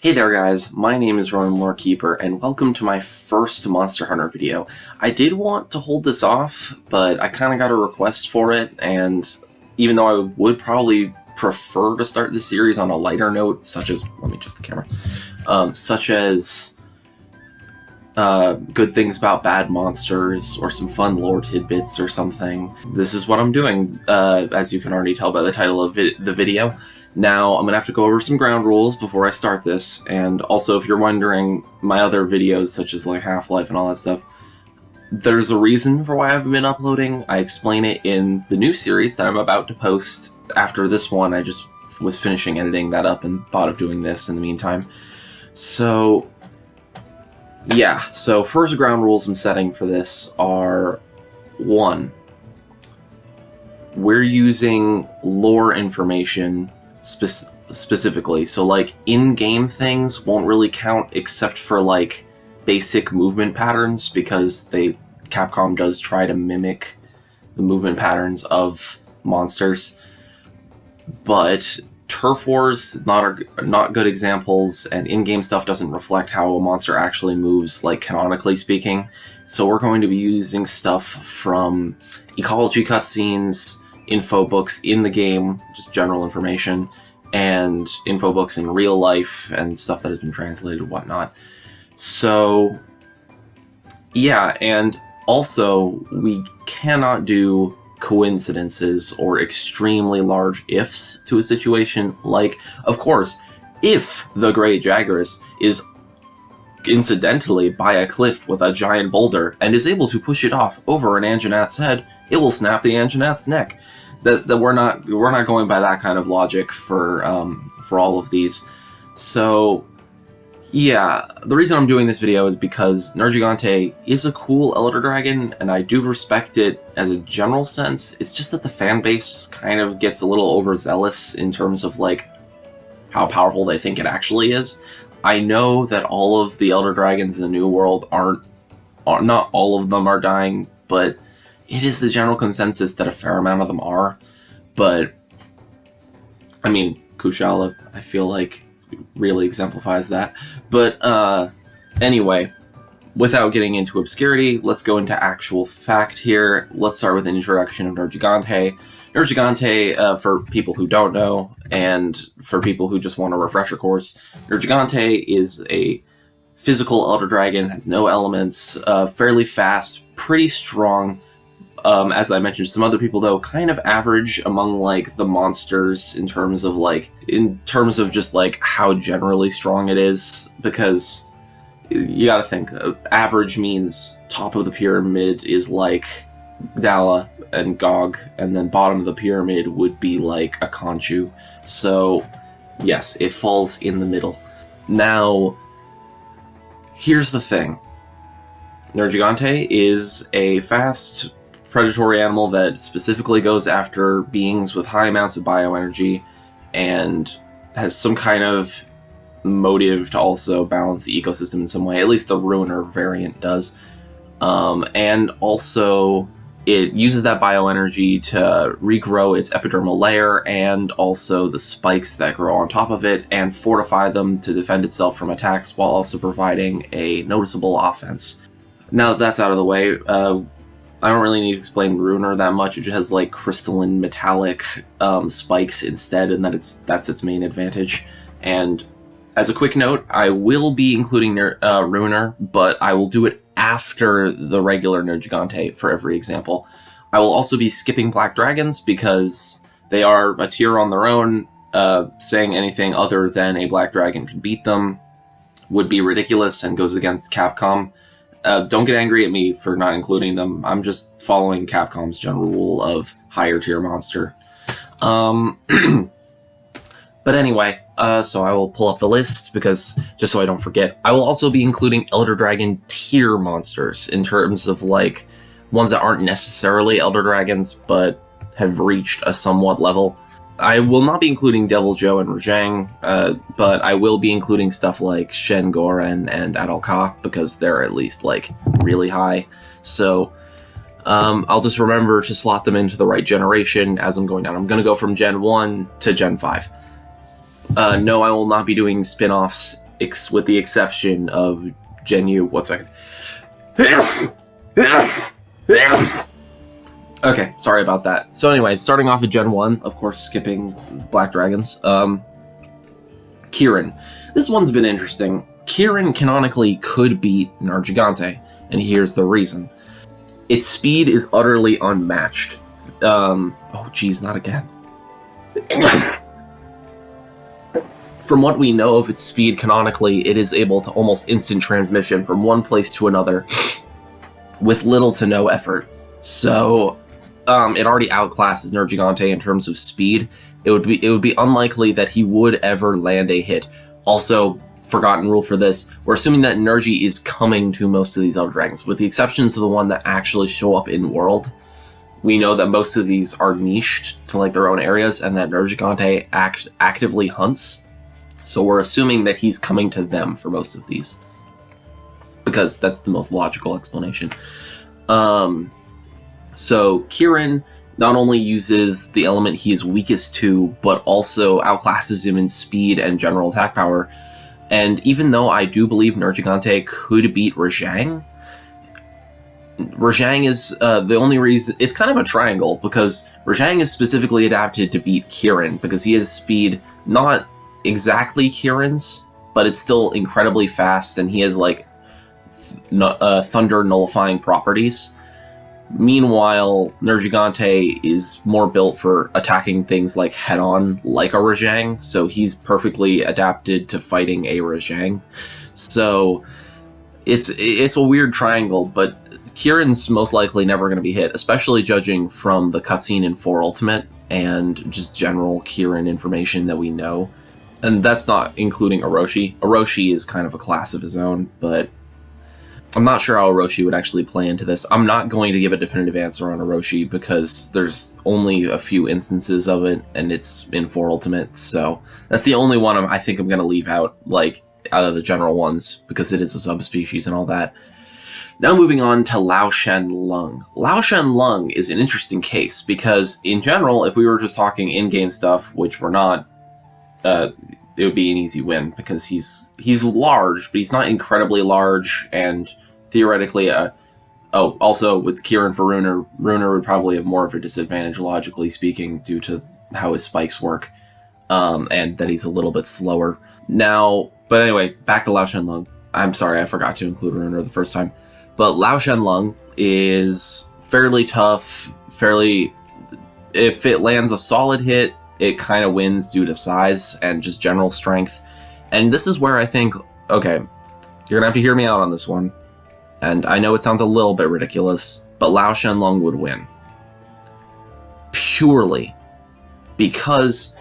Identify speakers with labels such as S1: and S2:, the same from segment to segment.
S1: Hey there guys, my name is Ronan Lorekeeper, and welcome to my first Monster Hunter video. I did want to hold this off, but I kind of got a request for it, and even though I would probably prefer to start the series on a lighter note, such as, let me adjust the camera, such as good things about bad monsters, or some fun lore tidbits or something, this is what I'm doing, as you can already tell by the title of the video. Now, I'm going to have to go over some ground rules before I start this, and also if you're wondering, my other videos, such as like Half-Life and all that stuff, there's a reason for why I haven't been uploading. I explain it in the new series that I'm about to post after this one. I just was finishing editing that up and thought of doing this in the meantime. So, yeah, so first ground rules I'm setting for this are 1. We're using lore information specifically, so like in-game things won't really count except for like basic movement patterns, because Capcom does try to mimic the movement patterns of monsters. But turf wars not good examples, and in-game stuff doesn't reflect how a monster actually moves, like canonically speaking. So we're going to be using stuff from ecology cutscenes, info books in the game, just general information, and info books in real life, and stuff that has been translated and whatnot. So, yeah, and also, we cannot do coincidences or extremely large ifs to a situation, like, of course, if the Great Jagras is incidentally by a cliff with a giant boulder and is able to push it off over an Anjanath's head, it will snap the Anjanath's neck. That we're not going by that kind of logic for all of these. So yeah, the reason I'm doing this video is because Nergigante is a cool Elder Dragon, and I do respect it as a general sense. It's just that the fan base kind of gets a little overzealous in terms of like how powerful they think it actually is. I know that all of the Elder Dragons in the New World not all of them are dying, but it is the general consensus that a fair amount of them are. But I mean, Kushala, I feel like, really exemplifies that. But anyway, without getting into obscurity, let's go into actual fact here. Let's start with an introduction of Nergigante. Nergigante, for people who don't know, and for people who just want a refresher course, Nergigante is a physical Elder Dragon, has no elements, fairly fast, pretty strong. As I mentioned, some other people, though, kind of average among, like, the monsters in terms of just, like, how generally strong it is, because you gotta think, average means top of the pyramid is, like, Dala and Gog, and then bottom of the pyramid would be, like, a Conchu. So, yes, it falls in the middle. Now, here's the thing. Nergigante is a fast predatory animal that specifically goes after beings with high amounts of bioenergy, and has some kind of motive to also balance the ecosystem in some way. At least the Ruiner variant does. And also, it uses that bioenergy to regrow its epidermal layer, and also the spikes that grow on top of it, and fortify them to defend itself from attacks, while also providing a noticeable offense. Now that that's out of the way, I don't really need to explain Ruiner that much. It just has like crystalline metallic spikes instead, and that's its main advantage. And as a quick note, I will be including Ruiner, but I will do it after the regular Nergigante for every example. I will also be skipping Black Dragons, because they are a tier on their own. Saying anything other than a Black Dragon could beat them would be ridiculous and goes against Capcom. Don't get angry at me for not including them. I'm just following Capcom's general rule of higher tier monster. But anyway, so I will pull up the list, because just so I don't forget, I will also be including Elder Dragon tier monsters in terms of like ones that aren't necessarily Elder Dragons but have reached a somewhat level. I will not be including Devil Joe and Rajang, but I will be including stuff like Shen Goren and Adalka, because they're at least, like, really high. So, I'll just remember to slot them into the right generation as I'm going down. I'm going to go from Gen 1 to Gen 5. No, I will not be doing spin-offs with the exception of Gen-U. 1 second. Okay, sorry about that. So anyway, starting off at Gen 1, of course, skipping Black Dragons. Kirin. This one's been interesting. Kirin canonically could beat Nergigante, and here's the reason. Its speed is utterly unmatched. Oh geez, not again. From what we know of its speed canonically, it is able to almost instant transmission from one place to another with little to no effort. So, it already outclasses Nergigante in terms of speed. It would be unlikely that he would ever land a hit. Also, forgotten rule for this, we're assuming that Nergi is coming to most of these other dragons, with the exceptions of the one that actually show up in world. We know that most of these are niched to like their own areas, and that Nergigante actively hunts. So we're assuming that he's coming to them for most of these, because that's the most logical explanation. So Kirin not only uses the element he is weakest to, but also outclasses him in speed and general attack power. And even though I do believe Nergigante could beat Rajang is the only reason... It's kind of a triangle, because Rajang is specifically adapted to beat Kirin, because he has speed not exactly Kirin's, but it's still incredibly fast, and he has, like, thunder nullifying properties. Meanwhile, Nergigante is more built for attacking things like head-on, like a Rajang, so he's perfectly adapted to fighting a Rajang. So it's a weird triangle, but Kirin's most likely never going to be hit, especially judging from the cutscene in 4 Ultimate and just general Kirin information that we know. And that's not including Orochi. Orochi is kind of a class of his own, but I'm not sure how Orochi would actually play into this. I'm not going to give a definitive answer on Orochi because there's only a few instances of it, and it's in 4 Ultimate, so that's the only one I think I'm going to leave out, like, out of the general ones, because it is a subspecies and all that. Now moving on to Lao Shen Lung. Lao Shen Lung is an interesting case, because in general, if we were just talking in-game stuff, which we're not, it would be an easy win, because he's large, but he's not incredibly large, and theoretically, also with Kirin for Runer would probably have more of a disadvantage, logically speaking, due to how his spikes work, and that he's a little bit slower. Now, but anyway, back to Lao Shen Lung. I'm sorry, I forgot to include Runer the first time. But Lao Shen Lung is fairly tough, if it lands a solid hit, it kind of wins due to size and just general strength. And this is where I think, okay, you're going to have to hear me out on this one. And I know it sounds a little bit ridiculous, but Lao Shen Lung would win. Purely because,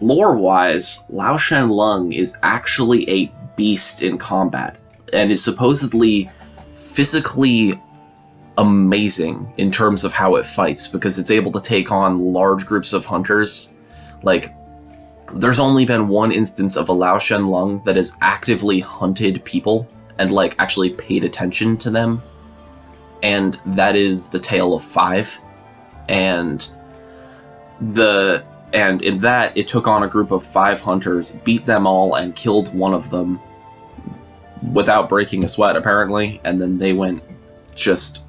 S1: lore-wise, Lao Shen Lung is actually a beast in combat, and is supposedly physically amazing in terms of how it fights, because it's able to take on large groups of hunters. Like, there's only been one instance of a Lao Shen Lung that has actively hunted people and, like, actually paid attention to them, and that is the Tale of 5. And in that, it took on a group of 5 hunters, beat them all, and killed one of them without breaking a sweat, apparently, and then they were just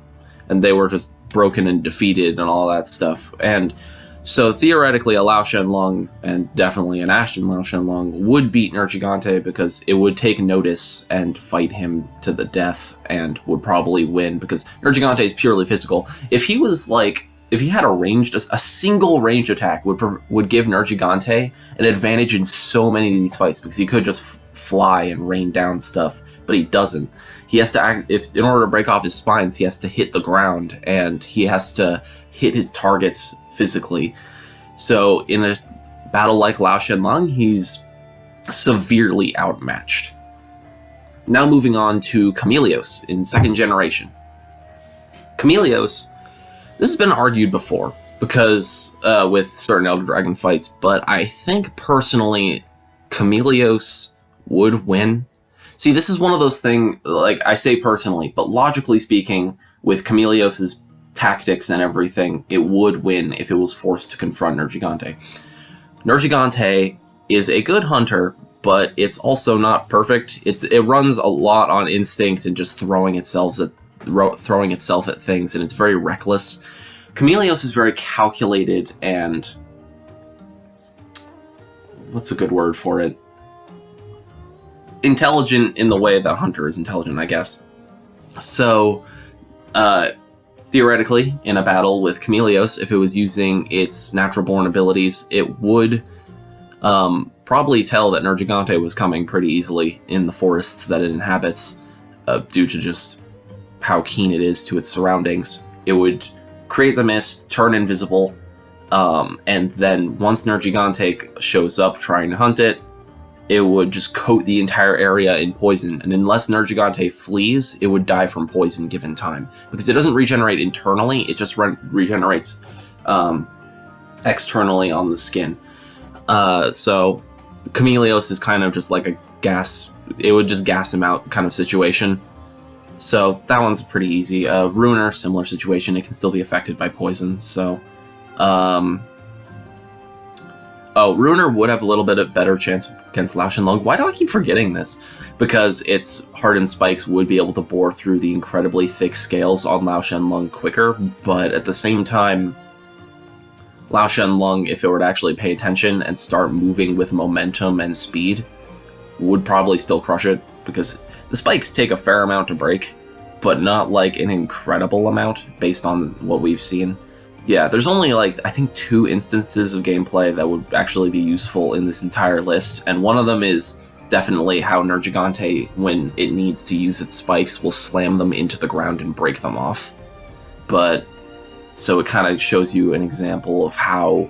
S1: broken and defeated and all that stuff. And so theoretically, a Lao Shen Lung, and definitely an Ashton Lao Shen Lung, would beat Nergigante, because it would take notice and fight him to the death, and would probably win, because Nergigante is purely physical. If he had a single ranged attack would give Nergigante an advantage in so many of these fights, because he could just fly and rain down stuff, but he doesn't. He has to in order to break off his spines, he has to hit the ground, and he has to hit his targets physically. So in a battle like Lao Shen Lung, he's severely outmatched. Now moving on to Chameleos in 2nd generation. Chameleos, this has been argued before, because with certain Elder Dragon fights, but I think personally Chameleos would win. See, this is one of those things, like, I say personally, but logically speaking, with Chameleos' tactics and everything, it would win if it was forced to confront Nergigante. Nergigante is a good hunter, but it's also not perfect. It runs a lot on instinct and just throwing itself at things, and it's very reckless. Chameleos is very calculated and... what's a good word for it? Intelligent in the way that Hunter is intelligent, I guess. So, theoretically, in a battle with Chameleos, if it was using its natural-born abilities, it would probably tell that Nergigante was coming pretty easily in the forests that it inhabits, due to just how keen it is to its surroundings. It would create the mist, turn invisible, and then once Nergigante shows up trying to hunt it, it would just coat the entire area in poison, and unless Nergigante flees, it would die from poison given time. Because it doesn't regenerate internally, it just regenerates externally on the skin. So Chameleos is kind of just like a gas, it would just gas him out kind of situation. So that one's pretty easy. Ruiner, similar situation, it can still be affected by poison, so... Ruiner would have a little bit of better chance against Lao Shenlong. Why do I keep forgetting this? Because its hardened spikes would be able to bore through the incredibly thick scales on Lao Shenlong quicker, but at the same time, Lao Shenlong, if it were to actually pay attention and start moving with momentum and speed, would probably still crush it, because the spikes take a fair amount to break, but not like an incredible amount based on what we've seen. Yeah, there's only, like, I think 2 instances of gameplay that would actually be useful in this entire list, and one of them is definitely how Nergigante, when it needs to use its spikes, will slam them into the ground and break them off. But, so it kind of shows you an example of how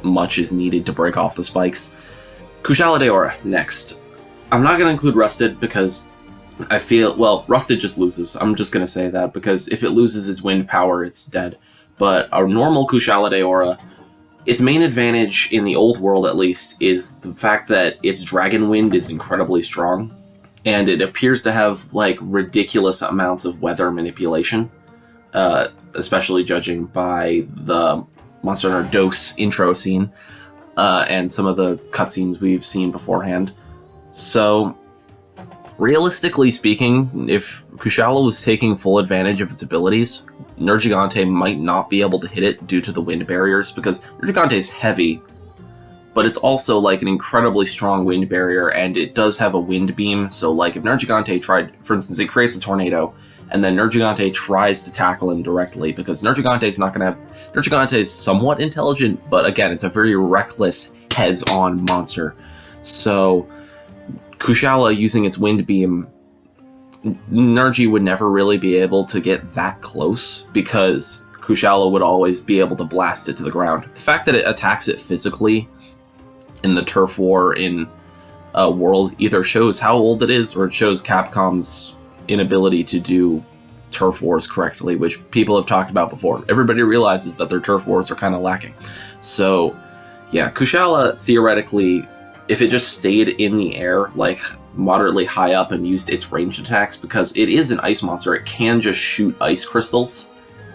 S1: much is needed to break off the spikes. Kushala Daora, next. I'm not going to include Rusted, because I feel, well, Rusted just loses. I'm just going to say that, because if it loses its wind power, it's dead. But our normal Kushala Daora, its main advantage in the old world at least is the fact that its dragon wind is incredibly strong, and it appears to have like ridiculous amounts of weather manipulation, especially judging by the Monster Hunter Dose intro scene and some of the cutscenes we've seen beforehand. So, realistically speaking, if Kushala was taking full advantage of its abilities, Nergigante might not be able to hit it due to the wind barriers, because Nergigante is heavy, but it's also like an incredibly strong wind barrier, and it does have a wind beam, so like if Nergigante tried, for instance, it creates a tornado, and then Nergigante tries to tackle him directly, because Nergigante is somewhat intelligent, but again, it's a very reckless, heads-on monster. So, Kushala using its wind beam, Nergi would never really be able to get that close, because Kushala would always be able to blast it to the ground. The fact that it attacks it physically in the turf war in world either shows how old it is, or it shows Capcom's inability to do turf wars correctly, which people have talked about before. Everybody realizes that their turf wars are kind of lacking. So, yeah, Kushala, theoretically, if it just stayed in the air, like moderately high up, and used its ranged attacks, because it is an ice monster, it can just shoot ice crystals,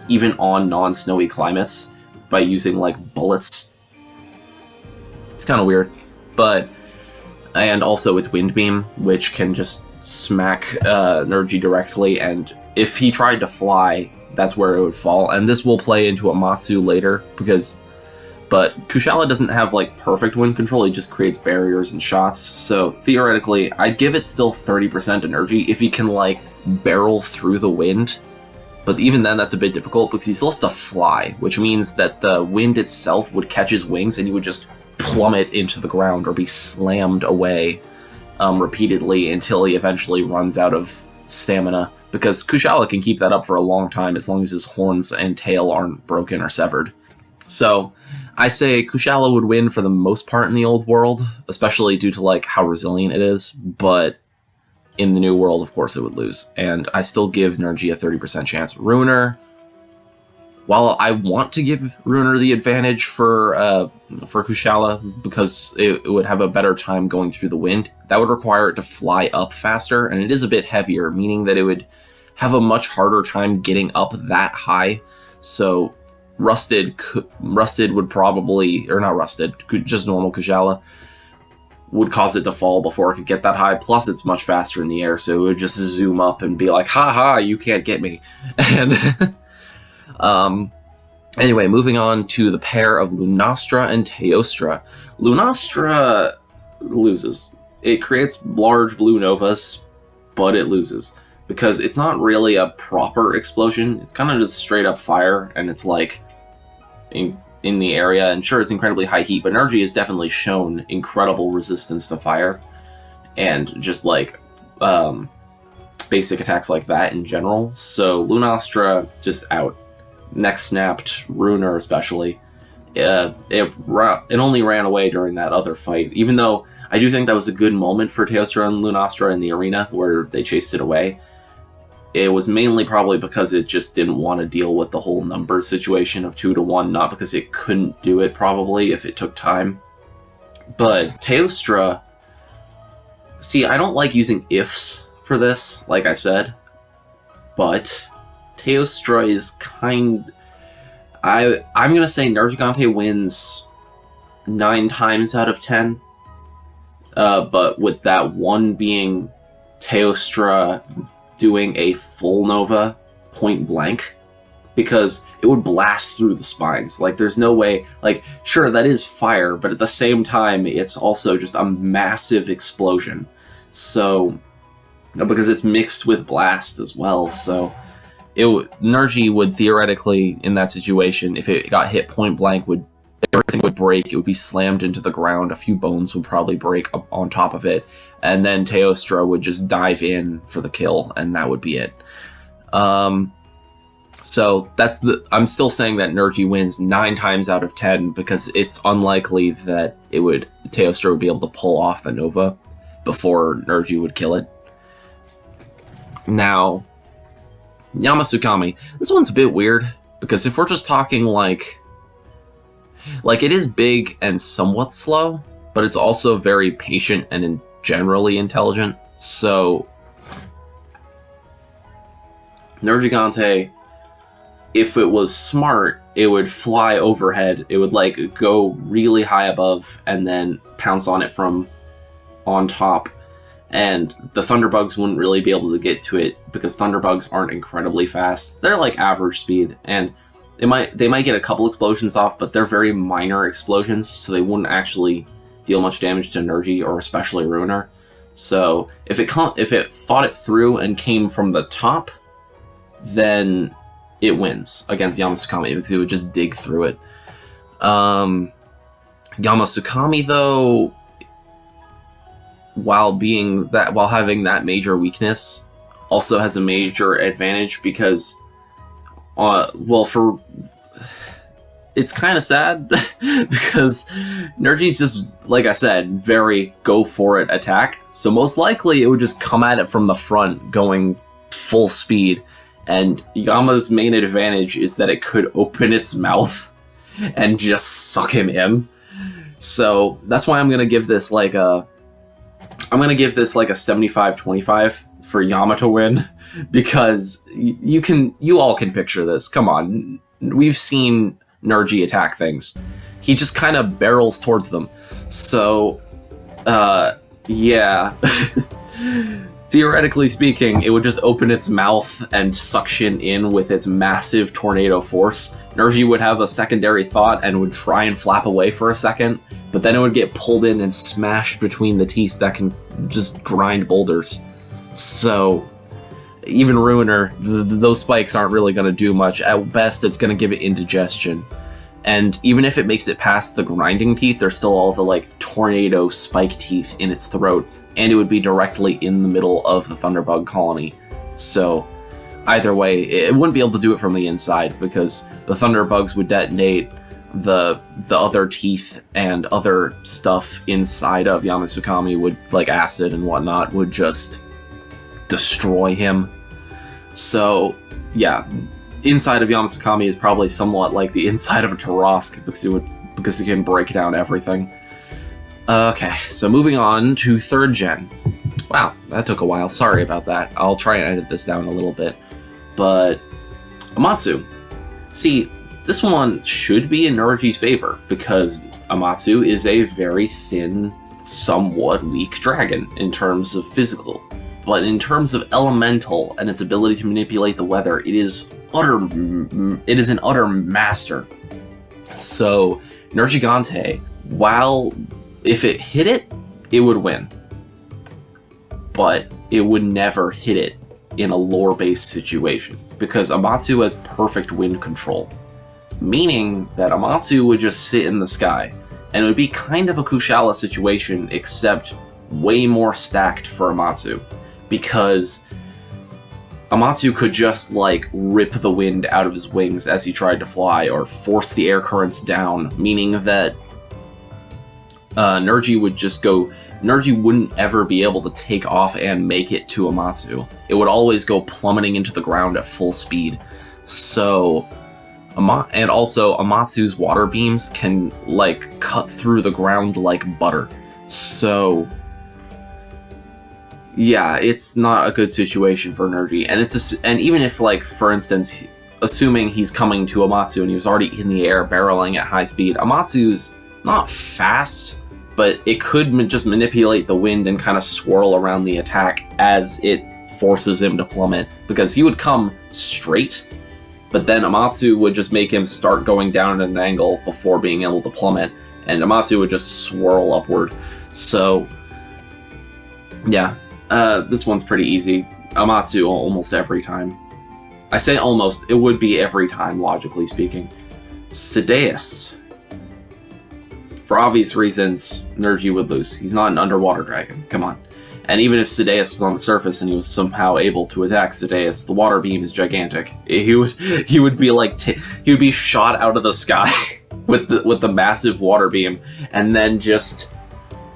S1: even on non-snowy climates, by using, like, bullets. It's kind of weird. But, and also its wind beam, which can just smack Nergi directly, and if he tried to fly, that's where it would fall. And this will play into Amatsu later, but Kushala doesn't have, like, perfect wind control, he just creates barriers and shots, so theoretically, I'd give it still 30% energy if he can, like, barrel through the wind, but even then that's a bit difficult, because he still has to fly, which means that the wind itself would catch his wings, and he would just plummet into the ground, or be slammed away repeatedly until he eventually runs out of stamina, because Kushala can keep that up for a long time, as long as his horns and tail aren't broken or severed. So, I say Kushala would win for the most part in the old world, especially due to like how resilient it is, but in the new world, of course, it would lose. And I still give Nergi a 30% chance. Ruiner, while I want to give Ruiner the advantage for Kushala, because it would have a better time going through the wind, that would require it to fly up faster, and it is a bit heavier, meaning that it would have a much harder time getting up that high. So Rusted would probably, or not Rusted, just normal Kushala, would cause it to fall before it could get that high. Plus, it's much faster in the air, so it would just zoom up and be like, "Ha ha, you can't get me." And anyway, moving on to the pair of Lunastra and Teostra. Lunastra loses. It creates large blue novas, but it loses because it's not really a proper explosion. It's kind of just straight up fire, and it's like in the area, and sure, it's incredibly high heat, but Nergi has definitely shown incredible resistance to fire, and just like basic attacks like that in general. So Lunastra just out. Neck snapped, Ruiner especially. It only ran away during that other fight, even though I do think that was a good moment for Teostra and Lunastra in the arena where they chased it away. It was mainly probably because it just didn't want to deal with the whole number situation of 2-1, not because it couldn't do it probably if it took time. But Teostra, see, I don't like using ifs for this, like I said, but Teostra is I'm going to say Negigante wins 9 times out of 10, but with that one being Teostra doing a full nova point blank, because it would blast through the spines. Like, there's no way, like, sure, that is fire, but at the same time, it's also just a massive explosion. So, because it's mixed with blast as well, so Nergi would theoretically, in that situation, if it got hit point blank, everything would break, it would be slammed into the ground, a few bones would probably break up on top of it, and then Teostra would just dive in for the kill, and that would be it. So I'm still saying that Nergi wins 9 times out of 10, because it's unlikely that Teostra would be able to pull off the Nova before Nergi would kill it. Now, Yamasukami. This one's a bit weird, because if we're just talking like it is big and somewhat slow, but it's also very patient and generally intelligent. So Nergigante, if it was smart, it would fly overhead. It would like go really high above and then pounce on it from on top. And the Thunderbugs wouldn't really be able to get to it because Thunderbugs aren't incredibly fast. They're like average speed, and they might get a couple explosions off, but they're very minor explosions, so they wouldn't actually deal much damage to Nergi or especially Ruiner. So if it thought it through and came from the top, then it wins against Yamasukami because it would just dig through it. Yamasukami, though, while having that major weakness, also has a major advantage because, it's kind of sad because Nergi's just, like I said, very go for it attack. So most likely it would just come at it from the front, going full speed. And Yama's main advantage is that it could open its mouth and just suck him in. So that's why I'm gonna give this like a 75-25 for Yama to win, because you all can picture this. Come on, we've seen Nergi attack things. He just kind of barrels towards them. So, yeah. Theoretically speaking, it would just open its mouth and suction in with its massive tornado force. Nergi would have a secondary thought and would try and flap away for a second, but then it would get pulled in and smashed between the teeth that can just grind boulders. So, even Ruiner, those spikes aren't really going to do much. At best, it's going to give it indigestion. And even if it makes it past the grinding teeth, there's still all the like tornado spike teeth in its throat, and it would be directly in the middle of the Thunderbug colony. So either way, it wouldn't be able to do it from the inside because the Thunderbugs would detonate, the other teeth and other stuff inside of Yamasukami would, like acid and whatnot, would just destroy him. So yeah, inside of Yamasukami is probably somewhat like the inside of a Tarask because it can break down everything. Okay, so moving on to 3rd gen. Wow, that took a while. Sorry about that. I'll try and edit this down a little bit. But Amatsu. See, this one should be in Nergi's favor because Amatsu is a very thin somewhat weak dragon in terms of physical. But in terms of elemental and its ability to manipulate the weather, it is an utter master. So Nergigante, while if it hit it, it would win. But it would never hit it in a lore-based situation, because Amatsu has perfect wind control. Meaning that Amatsu would just sit in the sky, and it would be kind of a Kushala situation, except way more stacked for Amatsu. Because Amatsu could just, like, rip the wind out of his wings as he tried to fly, or force the air currents down, meaning that Nergi wouldn't ever be able to take off and make it to Amatsu. It would always go plummeting into the ground at full speed. So, and also Amatsu's water beams can, like, cut through the ground like butter. So, yeah, it's not a good situation for Nergi. And even if, like, for instance, assuming he's coming to Amatsu and he was already in the air barreling at high speed, Amatsu's not fast, but it could just manipulate the wind and kind of swirl around the attack as it forces him to plummet, because he would come straight, but then Amatsu would just make him start going down at an angle before being able to plummet, and Amatsu would just swirl upward. So, yeah, this one's pretty easy. Amatsu almost every time. I say almost, it would be every time, logically speaking. Sideus. For obvious reasons, Nergi would lose. He's not an underwater dragon. Come on. And even if Sideus was on the surface and he was somehow able to attack Sideus, the water beam is gigantic. He would be like he would be shot out of the sky with the massive water beam, and then just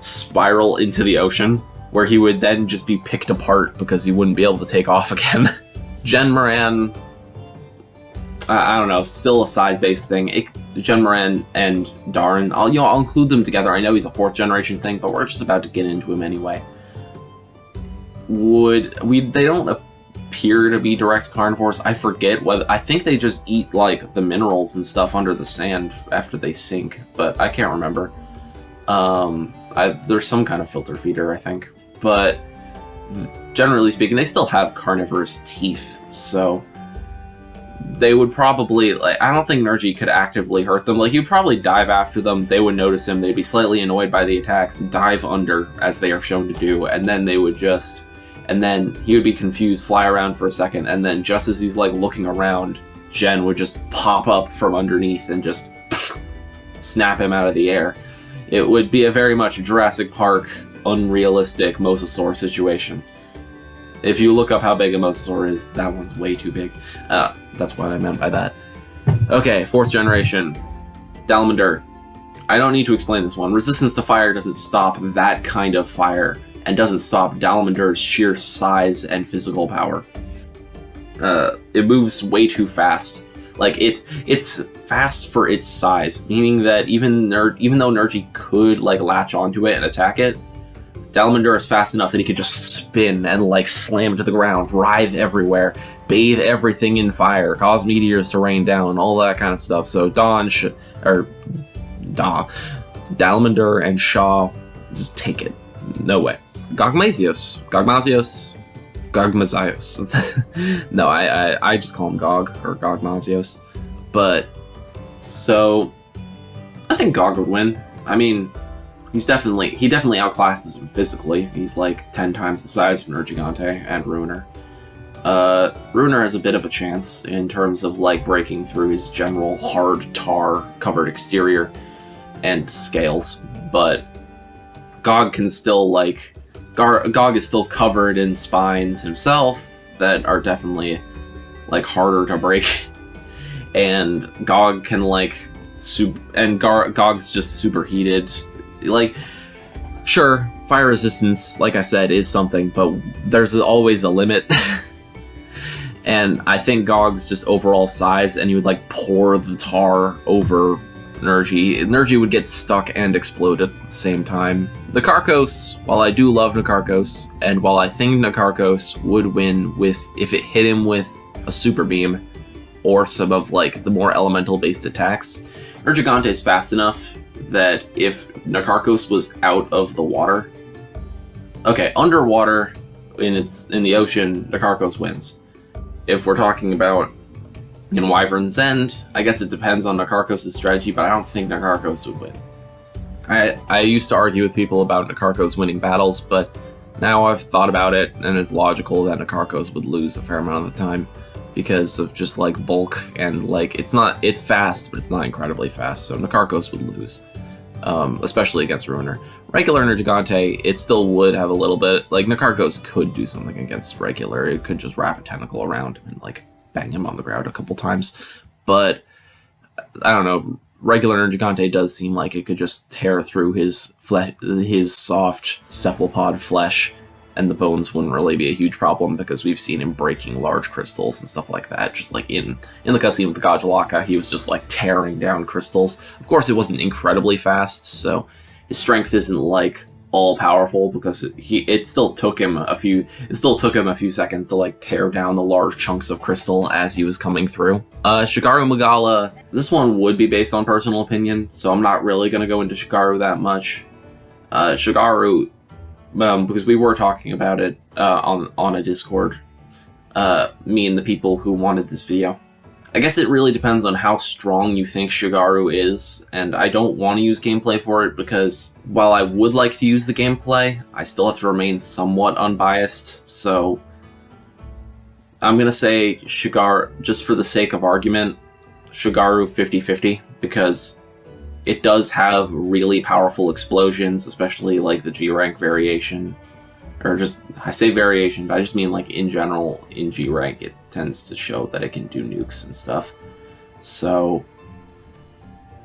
S1: spiral into the ocean, where he would then just be picked apart because he wouldn't be able to take off again. Genmoran, I don't know, still a size-based thing. Genmoran and Darin, I'll include them together. I know he's a 4th generation thing, but we're just about to get into him anyway. They don't appear to be direct carnivores. I forget whether, I think they just eat, like, the minerals and stuff under the sand after they sink, but I can't remember. There's some kind of filter feeder, I think. But generally speaking, they still have carnivorous teeth, so they would probably, like, I don't think Nergi could actively hurt them. Like, he would probably dive after them, they would notice him, they'd be slightly annoyed by the attacks, dive under, as they are shown to do, and then they would just, and then he would be confused, fly around for a second, and then just as he's, like, looking around, Gen would just pop up from underneath and just snap him out of the air. It would be a very much Jurassic Park, unrealistic Mosasaur situation. If you look up how big a Mosasaur is, that one's way too big. That's what I meant by that. Okay, 4th generation. Dalmander. I don't need to explain this one. Resistance to fire doesn't stop that kind of fire, and doesn't stop Dalmander's sheer size and physical power. It moves way too fast. Like, it's fast for its size, meaning that even though Nergi could, like, latch onto it and attack it, Dalmander is fast enough that he could just spin and, like, slam to the ground, writhe everywhere, bathe everything in fire, cause meteors to rain down, all that kind of stuff. So Dalmander and Shaw, just take it. No way. Gogmazios. No, I just call him Gog, or Gogmazios. But, so, I think Gog would win. I mean, he definitely outclasses him physically. He's like 10 times the size of Nergigante and Ruiner. Ruiner has a bit of a chance in terms of, like, breaking through his general hard tar-covered exterior and scales, but Gog can still, like, Gog is still covered in spines himself that are definitely, like, harder to break, and Gog can, like, Gog's just superheated. Like, sure, fire resistance, like I said, is something, but there's always a limit. And I think Gog's just overall size, and he would, like, pour the tar over Nergi. Nergi would get stuck and explode at the same time. Nakarkos, while I do love Nakarkos, and while I think Nakarkos would win if it hit him with a super beam, or some of, like, the more elemental-based attacks, Nergigante is fast enough that if Nakarkos was out of the water... Okay, underwater, in the ocean, Nakarkos wins. If we're talking about in Wyvern's End, I guess it depends on Nakarkos' strategy, but I don't think Nakarkos would win. I used to argue with people about Nakarkos winning battles, but now I've thought about it, and it's logical that Nakarkos would lose a fair amount of the time because of just, like, bulk, and, like, it's fast, but it's not incredibly fast, so Nakarkos would lose, especially against Ruiner. Regular Nergigante, it still would have a little bit, like, Nakarkos could do something against regular, it could just wrap a tentacle around him and, like, bang him on the ground a couple times, but, I don't know, regular Nergigante does seem like it could just tear through his soft cephalopod flesh, and the bones wouldn't really be a huge problem because we've seen him breaking large crystals and stuff like that. Just like in the cutscene with the Gajalaka, he was just like tearing down crystals. Of course, it wasn't incredibly fast, so his strength isn't like all powerful because it still took him a few seconds to like tear down the large chunks of crystal as he was coming through. Shigaru Magala, this one would be based on personal opinion, so I'm not really going to go into Shigaru that much. Shigaru, because we were talking about it on a Discord, me and the people who wanted this video. I guess it really depends on how strong you think Shigaru is, and I don't want to use gameplay for it because while I would like to use the gameplay, I still have to remain somewhat unbiased, so I'm going to say Shigaru, just for the sake of argument, Shigaru 50-50, because it does have really powerful explosions, especially like the G-Rank variation. Or just, I say variation, but I just mean like in general, in G-Rank, it tends to show that it can do nukes and stuff. So,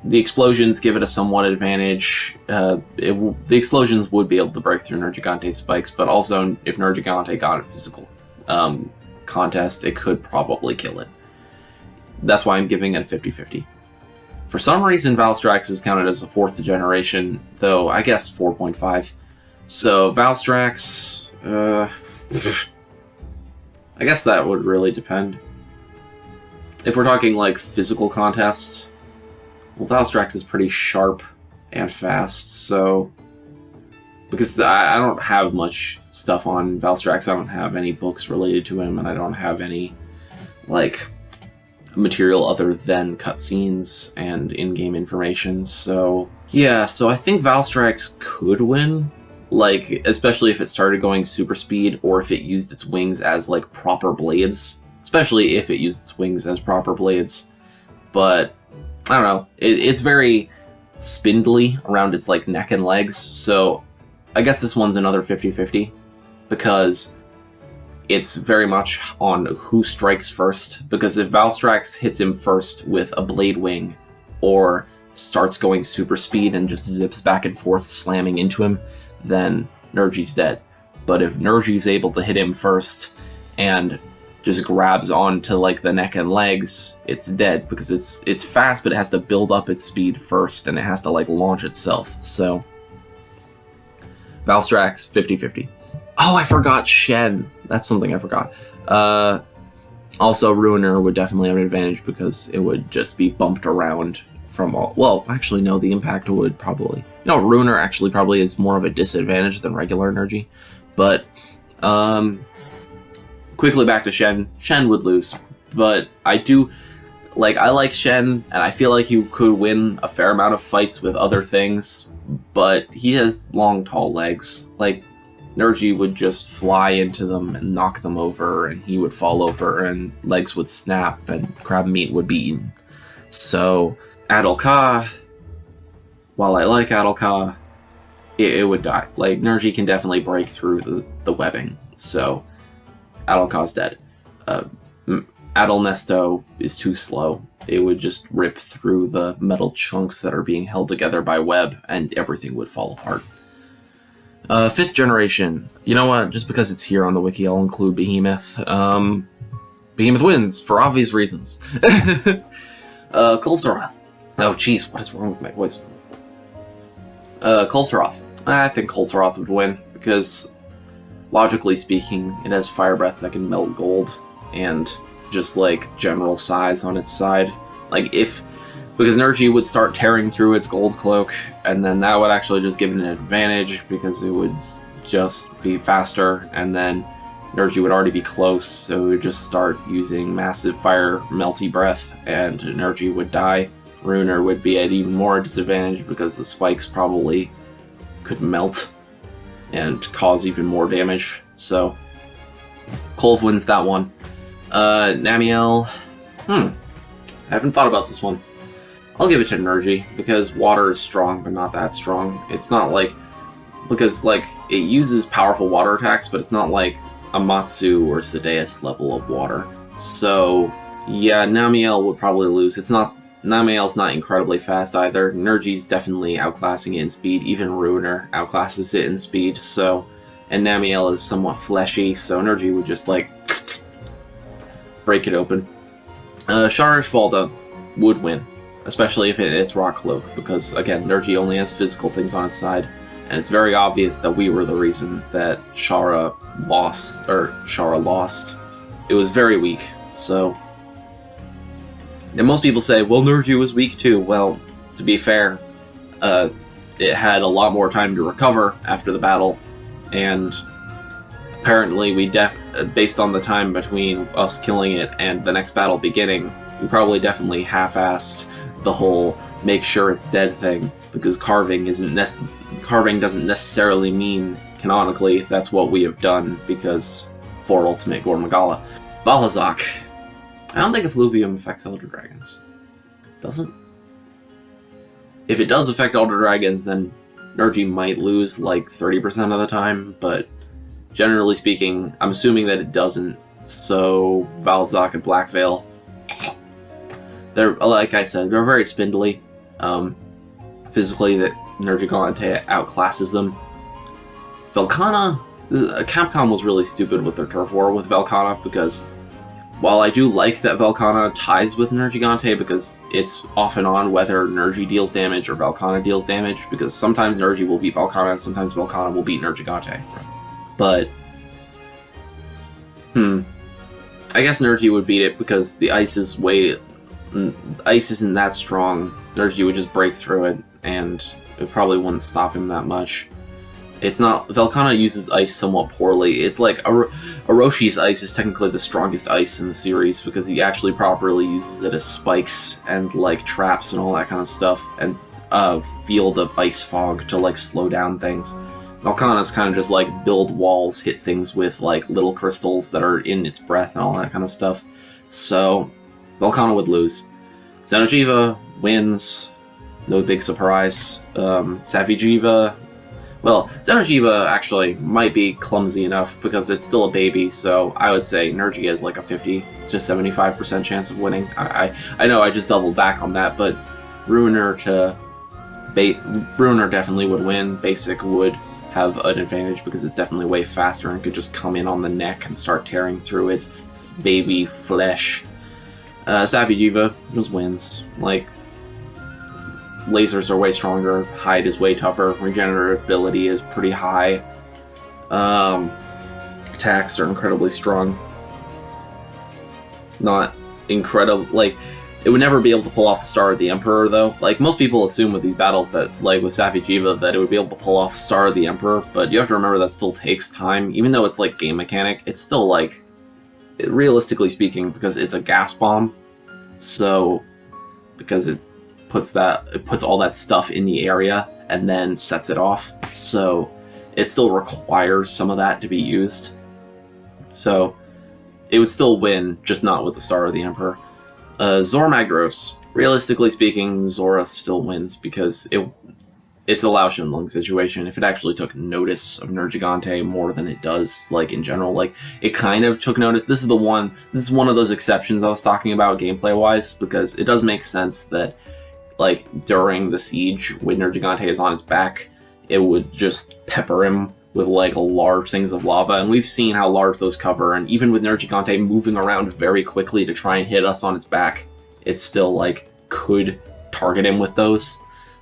S1: the explosions give it a somewhat advantage. The explosions would be able to break through Nergigante's spikes, but also if Nergigante got a physical contest, it could probably kill it. That's why I'm giving it a 50-50. For some reason, Valstrax is counted as a 4th generation, though I guess 4.5. So, Valstrax, I guess that would really depend. If we're talking, like, physical contests, well, Valstrax is pretty sharp and fast, so... Because I don't have much stuff on Valstrax, I don't have any books related to him, and I don't have any, like, material other than cutscenes and in-game information, so... Yeah, so I think Valstrax could win. Like, especially if it started going super speed, or if it used its wings as, like, proper blades. Especially if it used its wings as proper blades. But, I don't know. It's very spindly around its, like, neck and legs, so I guess this one's another 50-50. Because it's very much on who strikes first. Because if Valstrax hits him first with a blade wing, or starts going super speed and just zips back and forth, slamming into him, then Nergi's dead. But if Nergi's able to hit him first and just grabs onto like the neck and legs, it's dead because it's fast, but it has to build up its speed first and it has to like launch itself. So Valstrax 50-50. Oh, I forgot Shen. That's something I forgot. Also, Ruiner would definitely have an advantage because it would just be bumped around from all... Well, actually, no, the impact would probably... You know, Ruiner actually probably is more of a disadvantage than regular Nergi. But, quickly back to Shen. Shen would lose. But I do... Like, I like Shen, and I feel like he could win a fair amount of fights with other things. But he has long, tall legs. Like, Nergi would just fly into them and knock them over, and he would fall over, and legs would snap, and crab meat would be eaten. So... Adalka, while I like Adalka, it would die. Like, Nergi can definitely break through the webbing, so Adalka's dead. Adalnesto is too slow. It would just rip through the metal chunks that are being held together by web, and everything would fall apart. 5th generation. You know what? Just because it's here on the wiki, I'll include Behemoth. Behemoth wins, for obvious reasons. Kultoroth. Oh, jeez, what is wrong with my voice? Kultoroth. I think Kultoroth would win, because, logically speaking, it has fire breath that can melt gold, and just, like, general size on its side. Like, if because Nergi would start tearing through its gold cloak, and then that would actually just give it an advantage because it would just be faster, and then Nergi would already be close, so it would just start using massive fire melty breath, and Nergi would die. Ruiner would be at even more disadvantage because the spikes probably could melt and cause even more damage. So Kolv wins that one. Namiel, I haven't thought about this one. I'll give it to Nergi because water is strong, but not that strong. It's not like, because like it uses powerful water attacks, but it's not like a Matsu or Sadeas level of water. So yeah, Namiel would probably lose. Namiel's not incredibly fast either. Nergi's definitely outclassing it in speed. Even Ruiner outclasses it in speed. So, and Namiel is somewhat fleshy, so Nergi would just like break it open. Sharish Valda would win, especially if it's Rock Cloak, because again, Nergi only has physical things on its side, and it's very obvious that we were the reason that Shara lost. It was very weak, so. And most people say, well, Nergi was weak too. Well, to be fair, it had a lot more time to recover after the battle, and apparently based on the time between us killing it and the next battle beginning, we probably definitely half-assed the whole make sure it's dead thing, because carving doesn't necessarily mean canonically that's what we have done, because for Ultimate Gore Magala. Valhazak. I don't think Effluvium affects Elder Dragons. Doesn't? If it does affect Elder Dragons, then Nergi might lose like 30% of the time, but generally speaking, I'm assuming that it doesn't. So Valhazak and Black Veil, they're, like I said, they're very spindly. Physically, that Nergigante outclasses them. Velkhana, Capcom was really stupid with their turf war with Velkhana, because while I do like that Velkhana ties with Nergigante, because it's off and on whether Nergi deals damage or Velkhana deals damage, because sometimes Nergi will beat Velkhana and sometimes Velkhana will beat Nergigante. But, I guess Nergi would beat it because the ice isn't that strong. Nergi would just break through it, and it probably wouldn't stop him that much. It's not... Velkhana uses ice somewhat poorly. It's like... Oroshi's ice is technically the strongest ice in the series, because he actually properly uses it as spikes and, like, traps and all that kind of stuff, and a field of ice fog to, like, slow down things. Velkhana's kind of just, like, build walls, hit things with, like, little crystals that are in its breath and all that kind of stuff. So, Velkhana would lose. Xeno'jiiva wins. No big surprise. Safi'jiiva... Well, Xeno'jiiva actually might be clumsy enough because it's still a baby, so I would say Nergi has like a 50 to 75% chance of winning. I know I just doubled back on that, but Ruiner definitely would win. Basic would have an advantage because it's definitely way faster and could just come in on the neck and start tearing through its baby flesh. Safi'jiiva just wins. Like, lasers are way stronger, hide is way tougher, regenerative ability is pretty high, attacks are incredibly strong. Not incredible, like, it would never be able to pull off the Star of the Emperor, though. Like, most people assume with these battles that, like, with Safi'jiiva, that it would be able to pull off Star of the Emperor, but you have to remember that still takes time. Even though it's, like, game mechanic, it's still, like, realistically speaking, because it's a gas bomb, so, because it puts all that stuff in the area and then sets it off, so it still requires some of that to be used. So it would still win, just not with the Star of the Emperor. Zormagros, realistically speaking, Zora still wins because it's a Lao Shenlong situation. If it actually took notice of Nergigante more than it does, like, in general, like, it kind of took notice. This is one of those exceptions I was talking about gameplay-wise, because it does make sense that, like, during the siege, when Nergigante is on its back, it would just pepper him with, like, large things of lava, and we've seen how large those cover, and even with Nergigante moving around very quickly to try and hit us on its back, it still, like, could target him with those.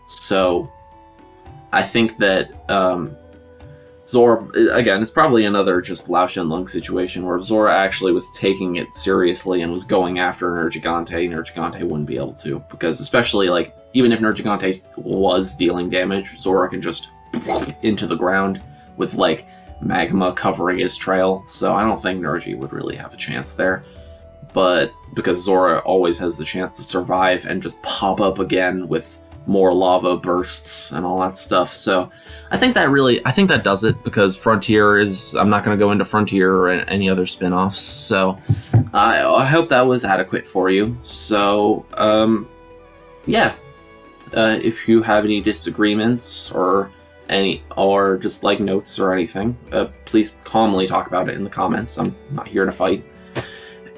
S1: So I think that Zora, again, it's probably another just Lao Shenlong situation where if Zora actually was taking it seriously and was going after Nergigante wouldn't be able to. Because especially, like, even if Nergigante was dealing damage, Zora can just into the ground with, like, magma covering his trail. So I don't think Nergi would really have a chance there. But because Zora always has the chance to survive and just pop up again with more lava bursts and all that stuff. So I think that does it, because Frontier is, I'm not going to go into Frontier or any other spin-offs. So I hope that was adequate for you. So yeah, if you have any disagreements or just like notes or anything, please calmly talk about it in the comments. I'm not here to fight.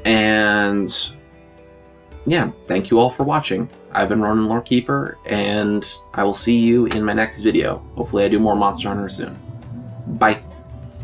S1: And yeah, thank you all for watching. I've been Ronan Lorekeeper, and I will see you in my next video. Hopefully I do more Monster Hunter soon.